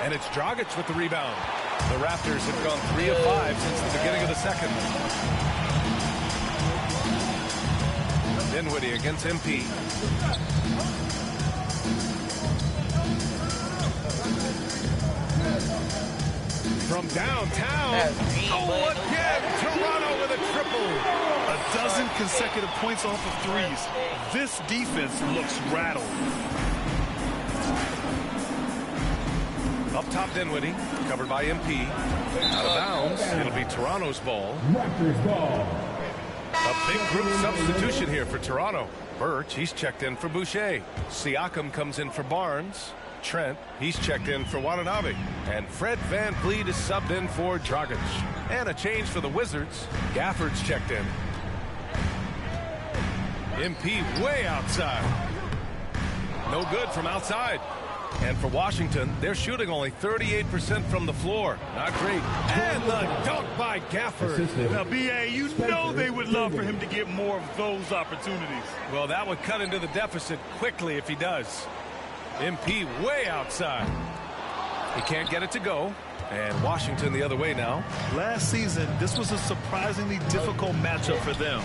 And it's Dragic with the rebound. The Raptors have gone 3 of 5 since the beginning of the second. Dinwiddie against MP. From downtown. Oh, again, Toronto with a triple. A dozen consecutive points off of threes. This defense looks rattled. Up top, Dinwiddie, covered by MP. Out of bounds. It'll be Toronto's ball. Raptors ball. A big group substitution here for Toronto. Birch, he's checked in for Boucher. Siakam comes in for Barnes. Trent, he's checked in for Watanabe. And Fred VanVleet is subbed in for Dragic. And a change for the Wizards. Gafford's checked in. MP way outside. No good from outside. And for Washington, they're shooting only 38% from the floor. Not great. And the dunk by Gafford. Now, B.A., you know they would love for him to get more of those opportunities. Well, that would cut into the deficit quickly if he does. MP way outside. He can't get it to go. And Washington the other way now. Last season, this was a surprisingly difficult matchup for them.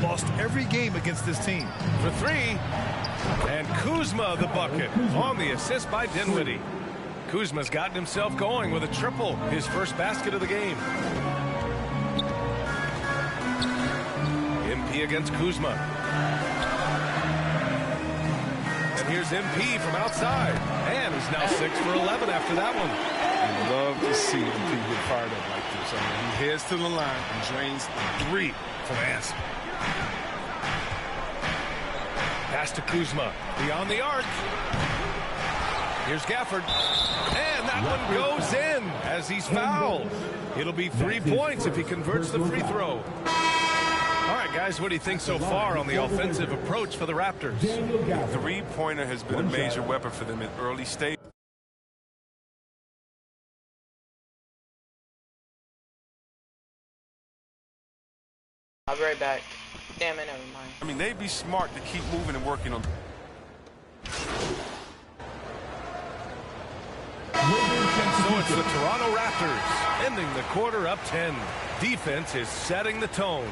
Lost every game against this team. For three. And Kuzma the bucket on the assist by Dinwiddie. Kuzma's gotten himself going with a triple. His first basket of the game. MP against Kuzma. And here's MP from outside. And he's now 6 for 11 after that one. You love to see MP get fired up like this. I mean, he heads to the line and drains 3 for the answer. Pass to Kuzma. Beyond the arc. Here's Gafford. And that one goes in as he's fouled. It'll be 3 points if he converts the free throw. All right, guys, what do you think so far on the offensive approach for the Raptors? The three-pointer has been a major weapon for them in early stage. I'll be right back. Damn it, never mind. I mean, they'd be smart to keep moving and working on. So it's the Toronto Raptors ending the quarter up 10. Defense is setting the tone.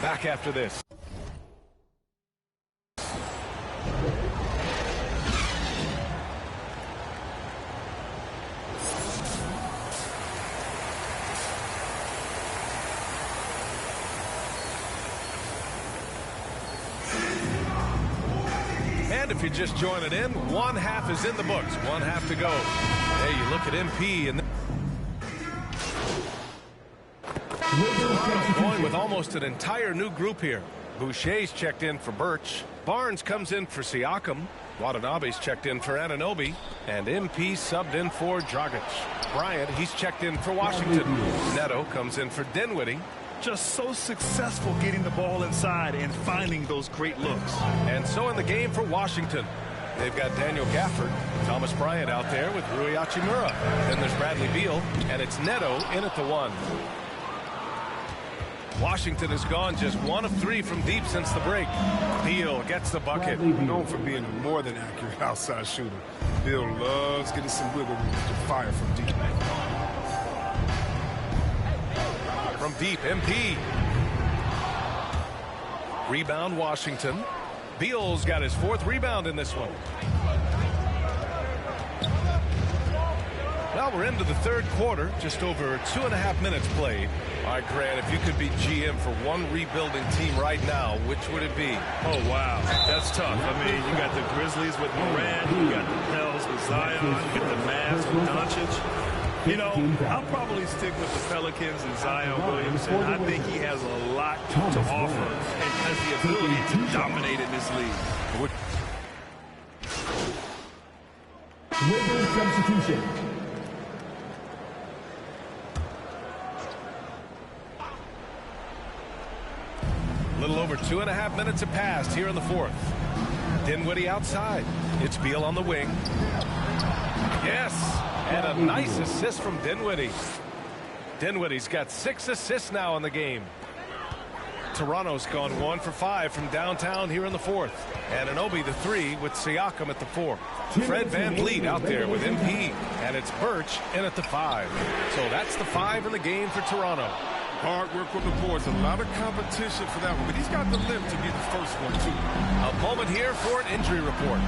Back after this. And if you're just joining in, one half is in the books. One half to go. Hey, you look at MP and going with almost an entire new group here. Boucher's checked in for Birch. Barnes comes in for Siakam. Watanabe's checked in for Anunoby. And MP subbed in for Dragic. Bryant, he's checked in for Washington. Neto comes in for Dinwiddie. Just so successful getting the ball inside and finding those great looks. And so in the game for Washington, they've got Daniel Gafford, Thomas Bryant out there with Rui Hachimura. Then there's Bradley Beal, and it's Neto in at the 1. Washington has gone just 1 of 3 from deep since the break. Beal gets the bucket. Known for being a more than accurate outside shooter. Beal loves getting some wiggle room to fire from deep. From deep, MP. Rebound, Washington. Beal's got his 4th rebound in this one. Well, we're into the 3rd quarter, just over 2.5 minutes played. All right, Grant, if you could be GM for one rebuilding team right now, which would it be? Oh, wow. That's tough. I mean, you got the Grizzlies with Morant, you got the Pels with Zion, you got the Mavs with Doncic. You know, I'll probably stick with the Pelicans and Zion Williamson. I think he has a lot to offer and has the ability to dominate in this league. Wizards substitution. A little over 2.5 minutes have passed here in the 4th. Dinwiddie outside. It's Beal on the wing. Yes, and a nice assist from Dinwiddie. Dinwiddie's got 6 assists now in the game. Toronto's gone 1 for 5 from downtown here in the fourth. Anunoby the 3 with Siakam at the 4. Fred VanVleet out there with MP. And it's Birch in at the 5. So that's the 5 in the game for Toronto. Hard work from the boards. A lot of competition for that one, but he's got the limp to be the first one, too. A moment here for an injury report.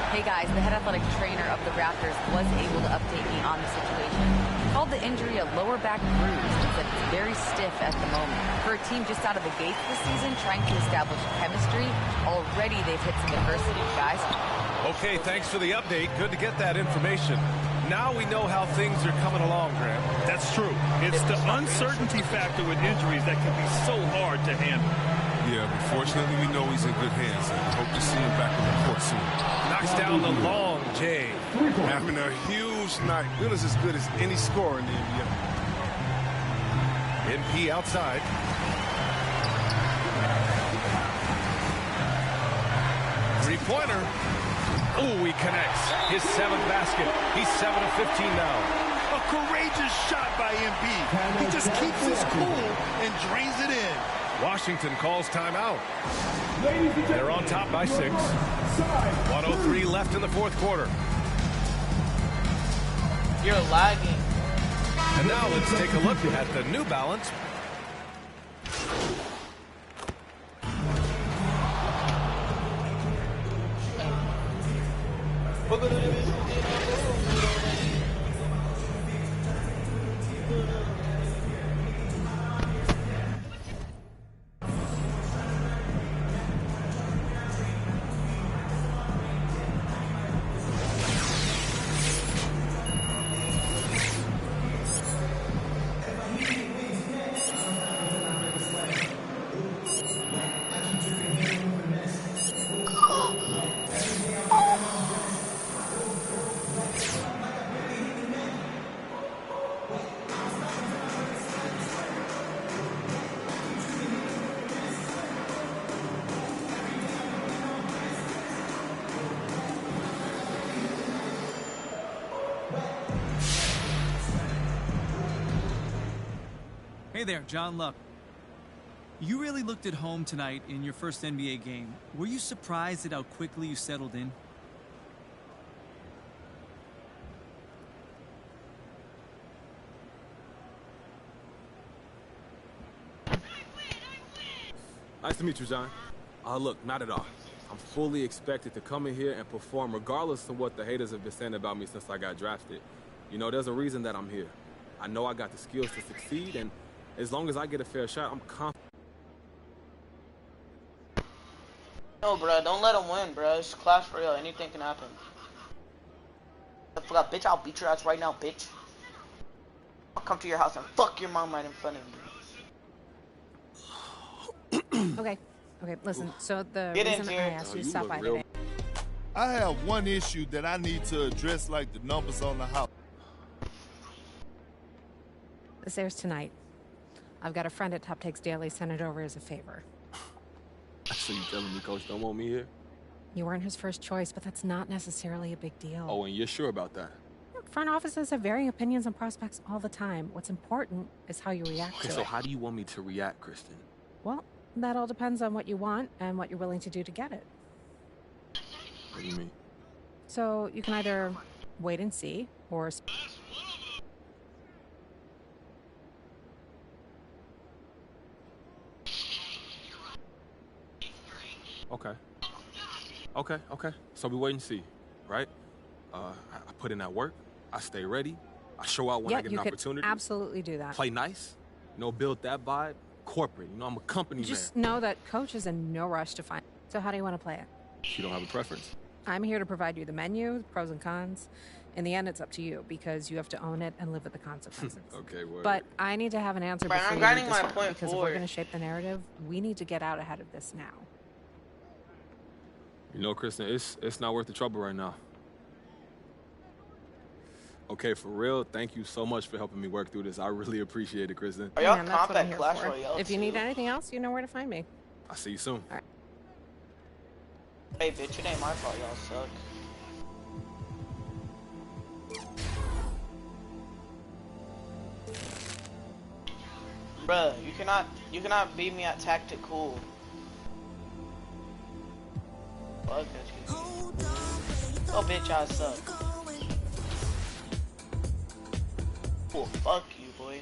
Hey guys, the head athletic trainer of the Raptors was able to update me on the situation. He called the injury a lower back bruise and said it's very stiff at the moment. For a team just out of the gates this season trying to establish chemistry, already they've hit some adversity, guys. Okay, thanks for the update. Good to get that information. Now we know how things are coming along, Graham. That's true. It's the uncertainty factor with injuries that can be so hard to handle. Yeah, but fortunately we know he's in good hands. I hope to see him back on the court soon. Knocks down the long J. Having a huge night. Willis is as good as any scorer in the NBA. MP outside. Three-pointer. Ooh, he connects. His 7th basket. He's 7 of 15 now. A courageous shot by MP. He just keeps his cool and drains it in. Washington calls timeout. They're on top by 6. 1:03 left in the fourth quarter. You're lagging. And now let's take a look at the New Balance. Hey there, John Luck. You really looked at home tonight in your first NBA game. Were you surprised at how quickly you settled in? Nice to meet you, John. Look, not at all. I'm fully expected to come in here and perform regardless of what the haters have been saying about me since I got drafted. You know, there's a reason that I'm here. I know I got the skills to succeed, and as long as I get a fair shot, I'm confident. No, bro, don't let him win, bro. It's Clash Royale. Anything can happen. I forgot, bitch. I'll beat your ass right now, bitch. I'll come to your house and fuck your mom right in front of you. Okay, listen, so the Get in reason I here. asked you to stop by real- today. I have one issue that I need to address, like the numbers on the house. This airs tonight. I've got a friend at Top Takes Daily sent it over as a favor. So you telling me Coach don't want me here? You weren't his first choice, but that's not necessarily a big deal. Oh, and you're sure about that? Look, front offices have varying opinions on prospects all the time. What's important is how you react Okay, to so it. how do you want me to react, Kristen? Well, that all depends on what you want and what you're willing to do to get it. What do you mean? So you can either wait and see, or... Okay. So we wait and see, right? I put in that work. I stay ready. I show out when I get an opportunity. Could absolutely do that. Play nice. You know, build that vibe. Corporate. You know, I'm a company Just man. know that Coach is in no rush to find. So how do you want to play it? You don't have a preference. I'm here to provide you the menu, the pros and cons. In the end, it's up to you because you have to own it and live with the consequences. Okay, word. But I need to have an answer But before I'm you grinding make this my one, point because if forward. we're going to shape the narrative, we need to get out ahead of this now. You know, Kristen, it's not worth the trouble right now. Okay, for real, thank you so much for helping me work through this. I really appreciate it, Kristen. Are y'all Man, that's what I'm comp at here Clash for. Royale If you need too? anything else, you know where to find me. I'll see you soon. All right. Hey, bitch, it ain't my fault. Y'all suck. Bruh, you cannot beat me at tactical. Fuck that shit. Oh, bitch, I suck. Oh, fuck you, boy.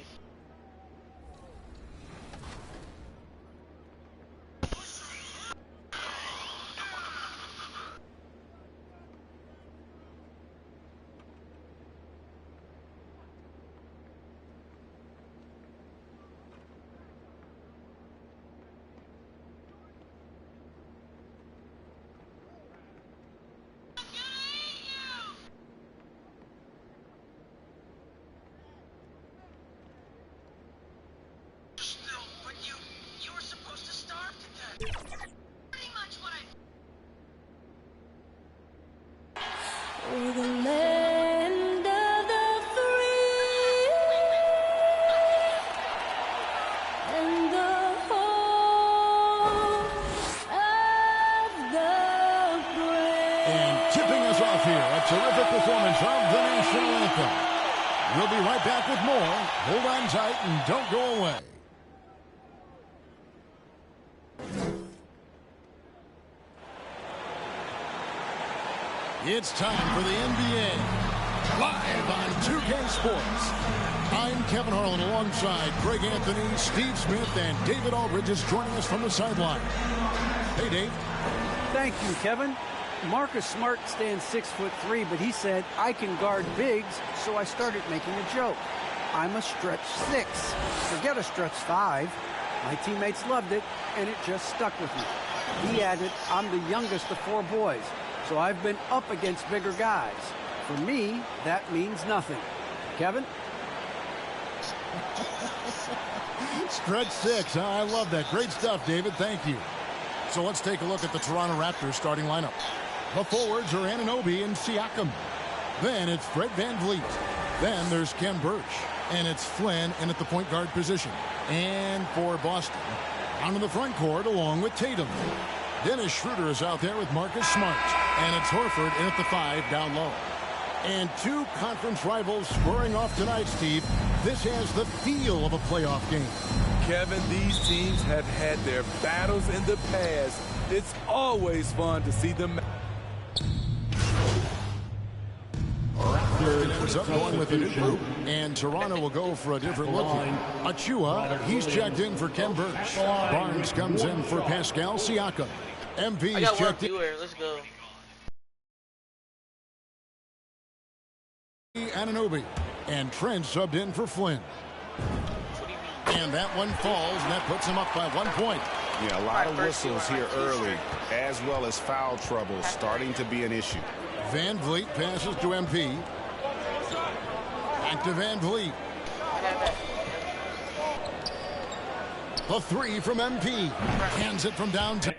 Terrific performance of the national anthem. We'll be right back with more. Hold on tight and don't go away. It's time for the NBA. Live on 2K Sports. I'm Kevin Harlan alongside Greg Anthony, Steve Smith, and David Aldridge is joining us from the sideline. Hey, Dave. Thank you, Kevin. Marcus Smart stands 6'3", but he said, I can guard bigs, so I started making a joke. I'm a stretch 6. Forget a stretch 5. My teammates loved it, and it just stuck with me. He added, I'm the youngest of 4 boys, so I've been up against bigger guys. For me, that means nothing. Kevin? Stretch 6, huh? I love that. Great stuff, David. Thank you. So let's take a look at the Toronto Raptors starting lineup. The forwards are Anunoby and Siakam. Then it's Fred VanVleet. Then there's Ken Burch. And it's Flynn in at the point guard position. And for Boston, down in the front court along with Tatum. Dennis Schroeder is out there with Marcus Smart. And it's Horford in at the 5 down low. And 2 conference rivals squaring off tonight, Steve. This has the feel of a playoff game. Kevin, these teams have had their battles in the past. It's always fun to see them. Raptors ends up going with a new group, and Toronto will go for a different look here. Achua, he's checked in for Ken Burch. Barnes comes in for Pascal Siakam. MP's checked in. Let's go. Anunoby. And Trent subbed in for Flynn. And that one falls, and that puts him up by 1 point. Yeah, a lot of whistles here early, as well as foul trouble starting to be an issue. VanVleet passes to MP. Back to VanVleet. The 3 from MP. Hands it from downtown.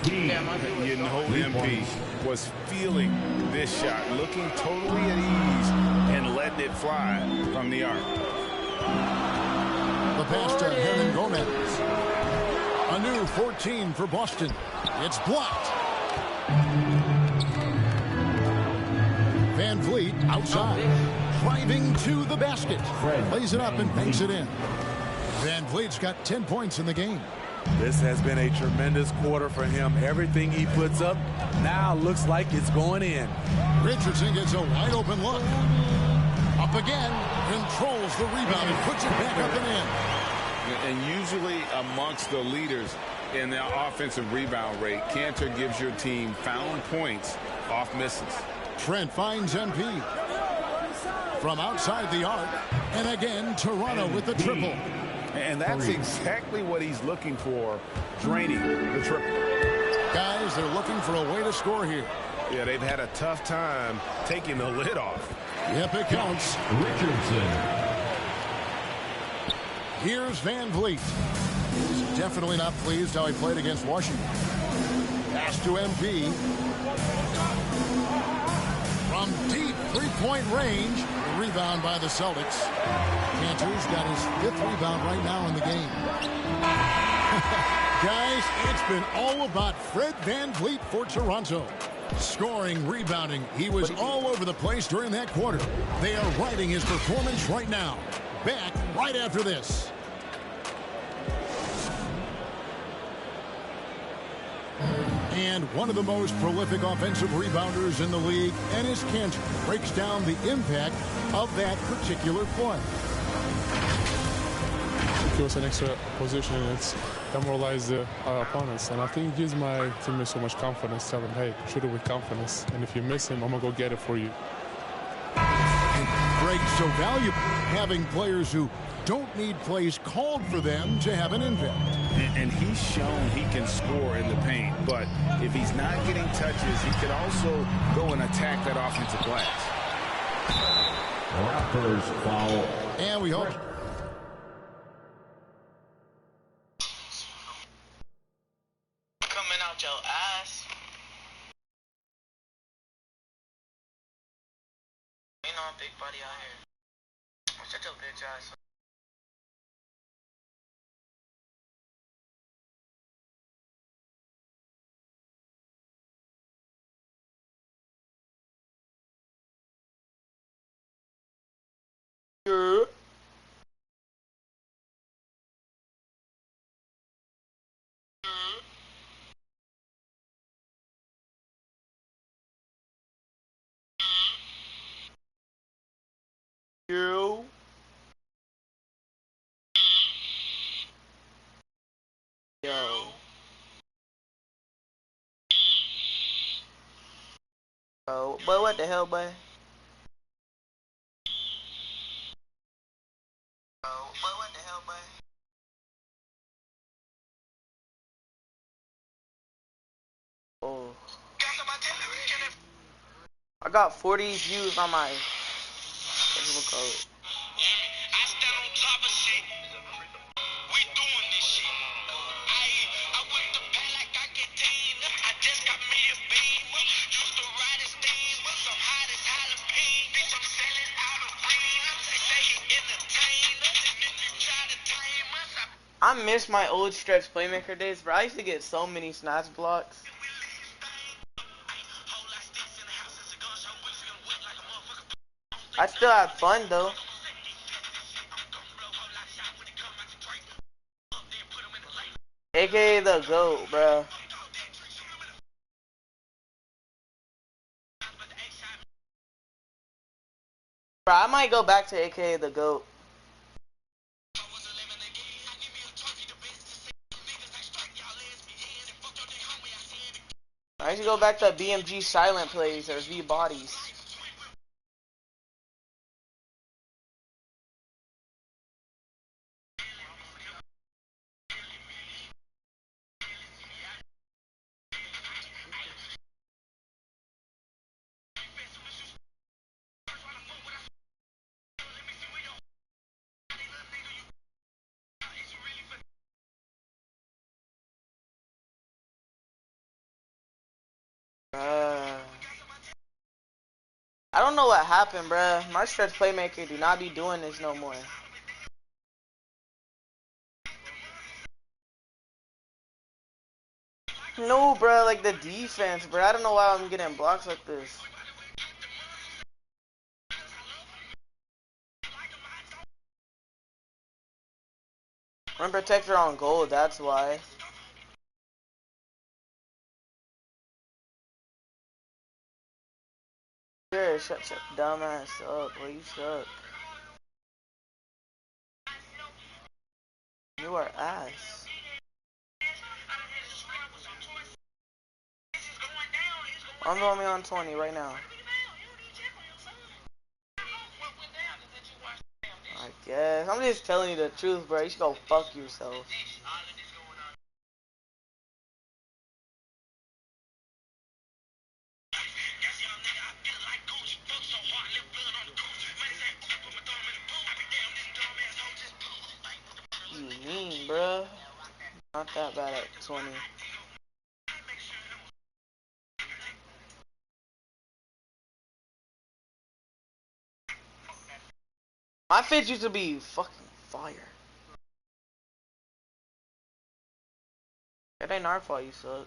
You know MP was feeling this shot, looking totally at ease and letting it fly from the arc. The pass to Hernan Gomez. A new 14 for Boston. It's blocked. VanVleet outside. Driving to the basket. Lays it up and banks it in. VanVleet's got 10 points in the game. This has been a tremendous quarter for him. Everything he puts up now looks like it's going in. Richardson gets a wide open look. Up again, controls the rebound and puts it back up and in. And usually amongst the leaders in the offensive rebound rate, Cantor gives your team found points off misses. Trent finds MP. From outside the arc, and again, Toronto with the triple. And that's exactly what he's looking for, draining the triple. Guys, they're looking for a way to score here. Yeah, they've had a tough time taking the lid off. Yep, it counts. Richardson. Here's VanVleet. He's definitely not pleased how he played against Washington. Pass to MP. From deep three-point range, the rebound by the Celtics. Cantor's got his 5th rebound right now in the game. Guys, it's been all about Fred VanVleet for Toronto. Scoring, rebounding. He was all over the place during that quarter. They are riding his performance right now. back right after this. And one of the most prolific offensive rebounders in the league, Enes Kanter, breaks down the impact of that particular play. It gives us an extra position, and it's demoralizes our opponents. And I think it gives my teammates so much confidence, tell them, hey, shoot it with confidence. And if you miss him, I'm going to go get it for you. Great, so valuable having players who don't need plays called for them to have an impact. And he's shown he can score in the paint, but if he's not getting touches, he could also go and attack that offensive glass. Raptors foul. And we hope. Coming out your ass. Ain't no big buddy out here. Shut your bitch ass. Yeah. Yo. Yo. Oh, boy, what the hell, boy? Oh, boy, what the hell, boy? Oh. I got 40 views on my Facebook code. I miss my old stretch playmaker days, bro. I used to get so many snatch blocks. I still had fun though. AKA the GOAT, bro. Bro, I might go back to AKA the GOAT. I should go back to BMG silent plays or V bodies. I don't know what happened, bruh. My stretch playmaker do not be doing this no more. No, bruh, like the defense, bruh. I don't know why I'm getting blocks like this. Rim protector on gold, that's why. Sure, shut your dumb ass up, boy. You suck. You are ass. I'm going me on 20 right now. I guess. I'm just telling you the truth, bro. You should go fuck yourself. You mean, bro? Not that bad at 20. My fits used to be fucking fire. It ain't our fault you suck.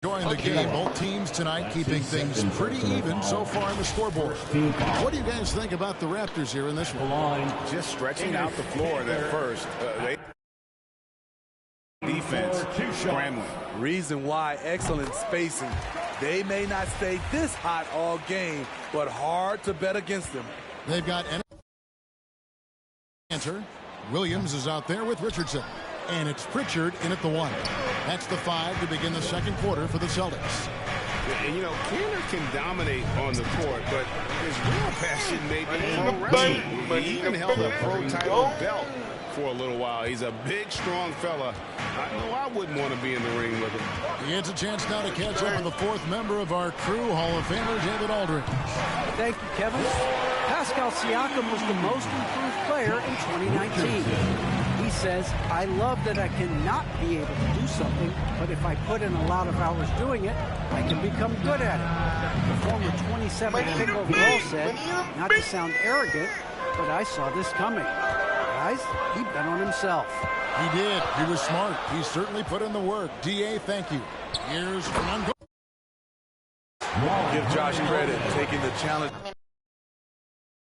Enjoying the game. Both teams tonight keeping things pretty even so far in the scoreboard. What do you guys think about the Raptors here in this one? Just stretching out the floor at first. Defense scrambling. Reason why, excellent spacing. They may not stay this hot all game, but hard to bet against them. They've got enter. Williams is out there with Richardson. And it's Pritchard in at the 1. That's the 5 to begin the second quarter for the Celtics. And, you know, Kanter can dominate on the court, but his real passion may be in the wrestling. He even held a pro title belt for a little while. He's a big, strong fella. I know I wouldn't want to be in the ring with him. He gets a chance now to catch up with the 4th member of our crew, Hall of Famer David Aldridge. Thank you, Kevin. Pascal Siakam was the most improved player in 2019. He says, I love that I cannot be able to do something, but if I put in a lot of hours doing it, I can become good at it. The former 27th pick overall said, not to sound arrogant, but I saw this coming. Guys, he bet on himself. He did. He was smart. He certainly put in the work. DA, thank you. Here's Fernando. Give Josh credit taking the challenge. I mean,